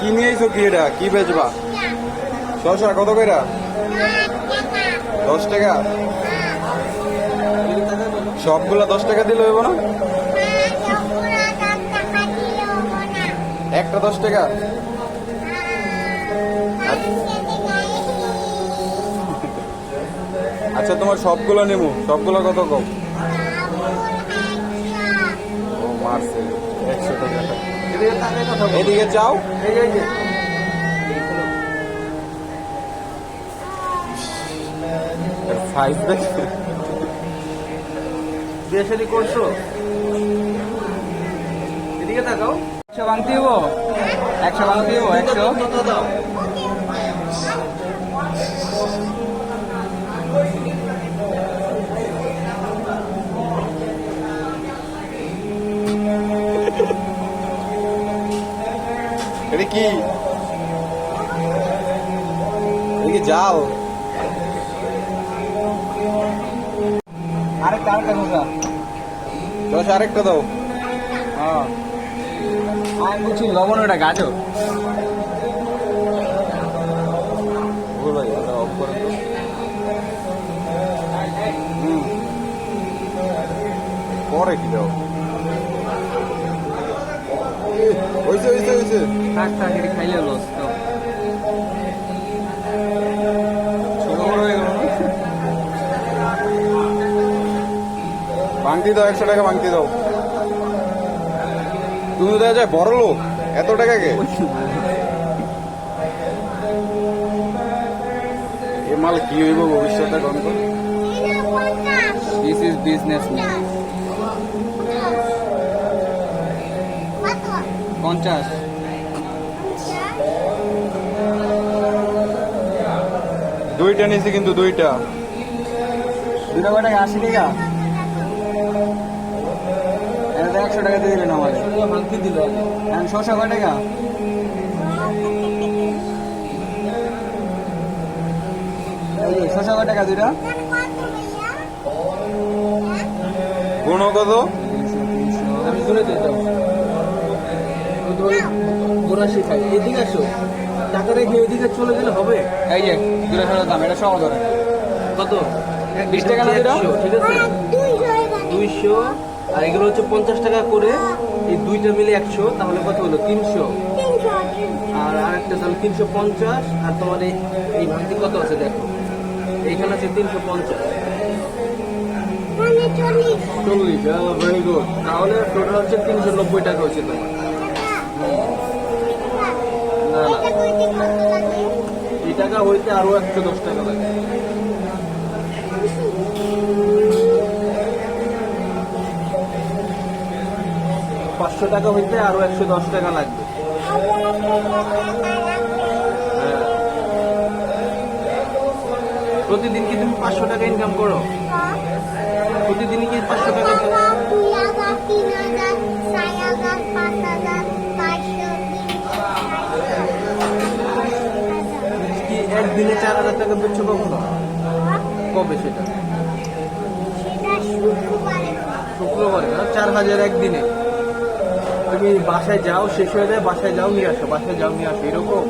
কি নিয়ে আইছো? কি এটা কি বেচবা? শসা কত কইরা? 10 টাকা। সবগুলা 10 টাকা দিলে হইব না? একটা 10 টাকা। আচ্ছা তোমার সবগুলো নেবো, সবগুলো কত কম? ও মারছে 100 টাকা। এদিকে চাও। সাইজ দেখতে বিয়ে করছো? এদিকে তাকাও। 100 ভাঙতে হবো, 100 ভাঙতে হবো, 100। এটা কি? এদিকে যাও। আরেকটা খোঁজা। দশ আরেকটা দাও। হ্যাঁ আমি বুঝছি লবণ ওটা গাজর। ভাই ওটা অফ করে দাও। পরে কি দাও? হয়েছে হয়েছে হয়েছে। থাক থাক, এটা খাইলে লস তো। ছোট বড় হয়ে গেল না? ভাঙতি দাও, 100 টাকা ভাঙতি দাও। তুমি দেখা যায় বড় লোক, এত টাকা কে? এ মাল কি হইব ভবিষ্যতে গন্ত? This is business man. 50। দুইটা নিছি কিন্তু দুইটা। দুটা কয় টাকা? 80 টাকা। এটা 100 টাকা দিয়ে দিলেন আমাদের। ভাঙতি দিল। এখন শসা কয় টাকা? শসা কয় টাকা দুইটা? গুণ কত? আমি ধরে দিতাম। 82 খাই। এদিকে আসো, টাকা রেখে এদিকে চলে গেলে হবে। এই যে দুটো ফেরত দাম, এটা সহ ধরেন। কত? 20 টাকা না দুটো? ঠিক আছে 200। আর এগুলো হচ্ছে 50 টাকা করে। এই দুইটা মিলে 100, তাহলে কত হলো? 300। আর আরেকটা তাহলে 350। আর তোমার এই ভাঙতি কত আছে দেখো, এইখানে আছে 350। 40। Very good. তাহলে টোটাল হচ্ছে 390 টাকা হচ্ছে তোমার। না না, এই টাকা হইতে আরো 110 টাকা লাগে। 500 টাকা হইতে আরো 110 টাকা লাগবে। প্রতিদিন কি তুমি 500 টাকা ইনকাম করো? প্রতিদিন কি 500 টাকা? কি একদিনে 4000 টাকা বেচছো কখনো? কবে সেটা? শুক্রবারে। 4000 একদিনে। তুমি বাসায় যাও, শেষ হয়ে যায়, বাসায় যাও নিয়ে আসো, বাসায় যাও নিয়ে আসো, এরকম।